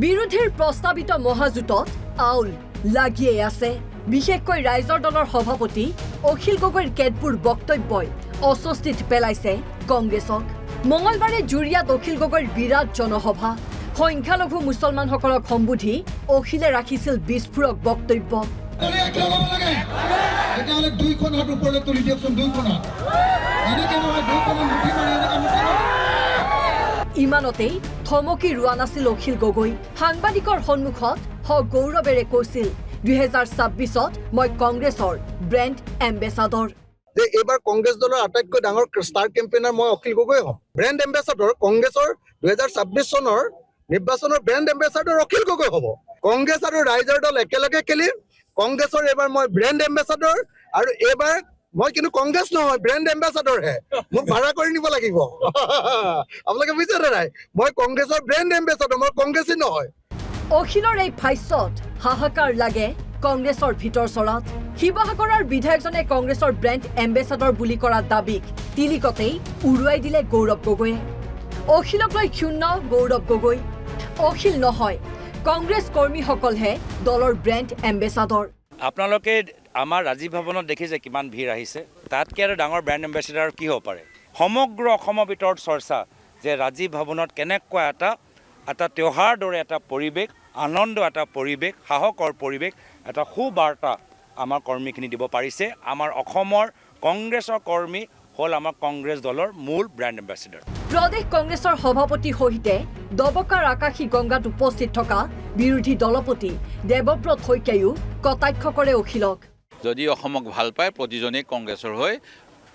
বিৰোধীৰ প্ৰস্তাৱিত মহাজোঁটত আউল লাগিয়ে আছে। বিশেষকৈ ৰাইজৰ দলৰ সভাপতি অখিল গগৈৰ কেতবোৰ বক্তব্যই অস্বস্তিত পেলাইছে কংগ্ৰেছক। মঙলবাৰে জুৰিয়াত অখিল গগৈৰ বিৰাট জনসভা। সংখ্যালঘু মুছলমানসকলক সম্বোধি অখিলে ৰাখিছিল বিস্ফোৰক বক্তব্য। ইমানতেই থমকি ৰোৱা নাছিল অখিল গগৈ। সাংবাদিকৰ সন্মুখত গৌৰৱেৰে কৈছিল 2026ত মই কংগ্ৰেছৰ ব্ৰেণ্ড এম্বেচাডৰ। এইবাৰ কংগ্ৰেছ দলৰ আটাইতকৈ ডাঙৰ ষ্টাৰ কেম্পেইনাৰ মই অখিল গগৈ হ'ম। ব্ৰেণ্ড এম্বেচাডৰ কংগ্ৰেছৰ 2026 চনৰ নিৰ্বাচনৰ ব্ৰেণ্ড এম্বেচাডৰ অখিল গগৈ হ'ব। কংগ্ৰেছ আৰু ৰাইজৰ দল একেলগে খেলিম। কংগ্ৰেছৰ এইবাৰ মই ব্ৰেণ্ড এম্বেচাডৰ, আৰু এইবাৰ মই কিন্তু কংগ্ৰেছ নহয়, ব্ৰেণ্ড এম্বেচাডৰহে। মোক ভাড়া কৰি নিব লাগিব। আপোনালোকে বুজিছে নাই? মই কংগ্ৰেছৰ ব্ৰেণ্ড এম্বেচাডৰ, মই কংগ্ৰেছী নহয়। অখিলৰ এই ভাষ্যত হাহাকাৰ লাগে কংগ্ৰেছৰ ভিতৰ চৰাত। শিৱসাগৰৰ বিধায়কজনে কংগ্ৰেছৰ ব্ৰেণ্ড এম্বেচাডৰ বুলি কৰা দাবীক তিলিকতেই উৰুৱাই দিলে গৌৰৱ গগৈয়ে। অখিলক লৈ ক্ষুণ্ণ গৌৰৱ গগৈ। অখিল নহয়, কংগ্ৰেছ কৰ্মীসকলহে দলৰ ব্ৰেণ্ড এম্বেচাডৰ। আপোনালোকে আমাৰ ৰাজীৱ ভৱনত দেখিছে কিমান ভিৰ আহিছে। তাতকৈ আৰু ডাঙৰ ব্ৰেণ্ড এম্বেচাডাৰ কি হ'ব পাৰে? সমগ্ৰ অসমৰ ভিতৰত চৰ্চা যে ৰাজীৱ ভৱনত কেনেকুৱা এটা त्योहार দৰে এটা পৰিৱেশ, আনন্দ এটা পৰিৱেশ, সাহসৰ পৰিৱেশ, এটা সুবাৰ্তা আমাৰ কৰ্মীখিনি দিব পাৰিছে। আমাৰ অসমৰ কংগ্ৰেছৰ কৰ্মী হ'ল আমাৰ কংগ্ৰেছ দলৰ মূল ব্ৰেণ্ড এম্বেচাডৰ। প্ৰদেশ কংগ্ৰেছৰ সভাপতিৰ সৈতে দবকাৰ আকাশী গংগাত উপস্থিত থকা বিৰোধী দলপতি দেৱব্ৰত শইকীয়াইও কটাক্ষ কৰে অখিলক। যদি অসমক ভাল পায় প্ৰতিজনেই কংগ্ৰেছৰ হৈ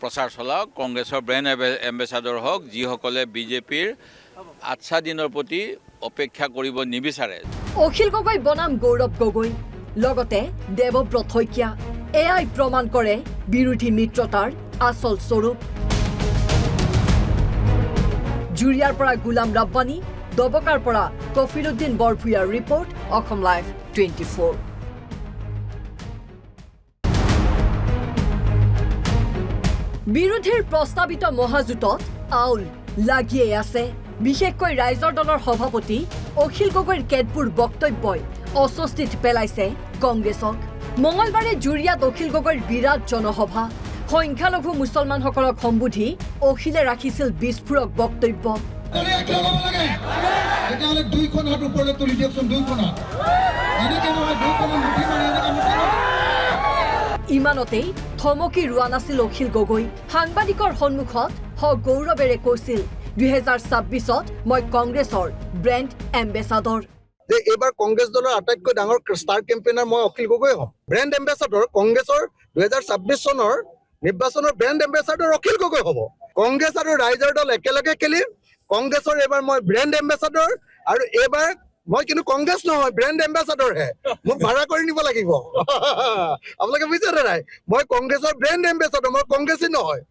প্ৰচাৰ চলাওক, কংগ্ৰেছৰ ব্ৰেণ্ড এম্বেচাডৰ হওক। যিসকলে বিজেপিৰ আচ্ছা দিনৰ প্ৰতি অপেক্ষা কৰিব নিবিচাৰে। অখিল গগৈ বনাম গৌৰৱ গগৈ, লগতে দেৱব্ৰত শইকীয়া। এয়াই প্ৰমাণ কৰে বিৰোধী মিত্ৰতাৰ আচল স্বৰূপ। জুৰিয়াৰ পৰা গোলাম ৰাব্বানী, দবকাৰ পৰা কফিলুদ্দিন বৰভূঞাৰ ৰিপৰ্ট, অসম লাইভ 24। বিৰোধীৰ প্ৰস্তাৱিত মহাজোঁটত আউল লাগিয়ে আছে। বিশেষকৈ ৰাইজৰ দলৰ সভাপতি অখিল গগৈৰ কেতবোৰ বক্তব্যই অস্বস্তিত পেলাইছে কংগ্ৰেছক। মঙলবাৰে জুৰিয়াত অখিল গগৈৰ বিৰাট জনসভা। সংখ্যালঘু মুছলমানসকলক সম্বোধি অখিলে ৰাখিছিল বিস্ফোৰক বক্তব্য। ইমানতেই থমকি ৰোৱা নাছিল অখিল গগৈ। সাংবাদিকৰ সন্মুখত গৌৰৱেৰে কৈছিল 2026ত মই কংগ্ৰেছৰ ব্ৰেণ্ড এম্বেচাডৰ। এইবাৰ কংগ্ৰেছ দলৰ আটাইতকৈ ডাঙৰ ষ্টাৰ কেম্পেইনাৰ মই অখিল গগৈ হ'ম। ব্ৰেণ্ড এম্বেচাডৰ কংগ্ৰেছৰ 2026 চনৰ নিৰ্বাচনৰ ব্ৰেণ্ড এম্বেচাডৰ অখিল গগৈ হ'ব। কংগ্ৰেছ আৰু ৰাইজৰ দল একেলগে খেলিম। কংগ্ৰেছৰ এইবাৰ মই ব্ৰেণ্ড এম্বেচাডৰ, আৰু এইবাৰ মই কিন্তু কংগ্ৰেছ নহয়, ব্ৰেণ্ড এম্বেচাডৰহে। মোক ভাড়া কৰি নিব লাগিব। আপোনালোকে বুজিছে নাই? মই কংগ্ৰেছৰ ব্ৰেণ্ড এম্বেচাডৰ, মই কংগ্ৰেছী নহয়।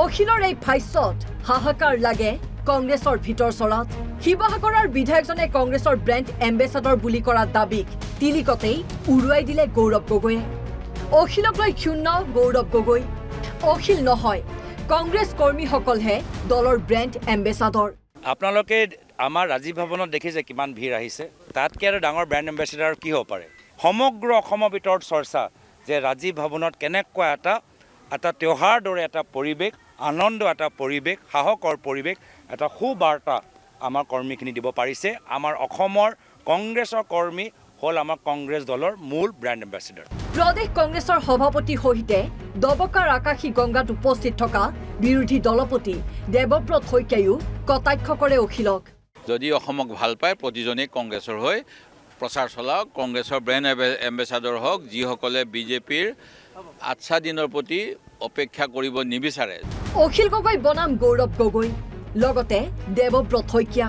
অখিলৰ এই ভাষ্যত হাহাকাৰ লাগে কংগ্ৰেছৰ ভিতৰ চৰাত। শিৱসাগৰৰ বিধায়কজনে কংগ্ৰেছৰ ব্ৰেণ্ড এম্বেচাডৰ বুলি কৰা দাবীক তিলিকতেই উৰুৱাই দিলে গৌৰৱ গগৈয়ে। অখিলক লৈ ক্ষুণ্ণ গৌৰৱ গগৈ। অখিল নহয়, কংগ্ৰেছ কৰ্মীসকলহে দলৰ ব্ৰেণ্ড এম্বেচাডৰ। আপোনালোকে আমাৰ ৰাজীৱ ভৱনত দেখিছে কিমান ভিৰ আহিছে। তাতকৈ আৰু ডাঙৰ ব্ৰেণ্ড এম্বেচাডাৰ কি হ'ব পাৰে? সমগ্ৰ অসমৰ ভিতৰত চৰ্চা যে ৰাজীৱ ভৱনত কেনেকুৱা এটা त्योहार দৰে এটা পৰিৱেশ, আনন্দ এটা পৰিৱেশ, সাহসৰ পৰিৱেশ, এটা সুবাৰ্তা আমাৰ কৰ্মীখিনি দিব পাৰিছে। আমাৰ অসমৰ কংগ্ৰেছৰ কৰ্মী হ'ল আমাৰ কংগ্ৰেছ দলৰ মূল ব্ৰেণ্ড এম্বেচাডৰ। প্ৰদেশ কংগ্ৰেছৰ সভাপতিৰ সৈতে দবকাৰ আকাশী গংগাত উপস্থিত থকা বিৰোধী দলপতি দেৱব্ৰত শইকীয়াইও কটাক্ষ কৰে অখিলক। যদি অসমক ভাল পায় প্ৰতিজনেই কংগ্ৰেছৰ হৈ প্ৰচাৰ চলাওক, কংগ্ৰেছৰ ব্ৰেণ্ড এম্বেচাডৰ হওক। যিসকলে বিজেপিৰ আচ্ছা দিনৰ প্ৰতি অপেক্ষা কৰিব নিবিচাৰে। অখিল গগৈ বনাম গৌৰৱ গগৈ, লগতে দেৱব্ৰত শইকীয়া।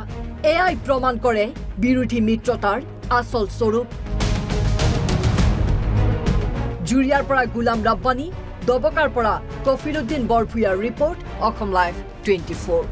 এয়াই প্ৰমাণ কৰে বিৰোধী মিত্ৰতাৰ আচল স্বৰূপ। জুৰিয়াৰ পৰা গোলাম ৰাব্বানী, দবকাৰ পৰা কফিলুদ্দিন বৰভূঞাৰ ৰিপৰ্ট, অসম লাইভ 24।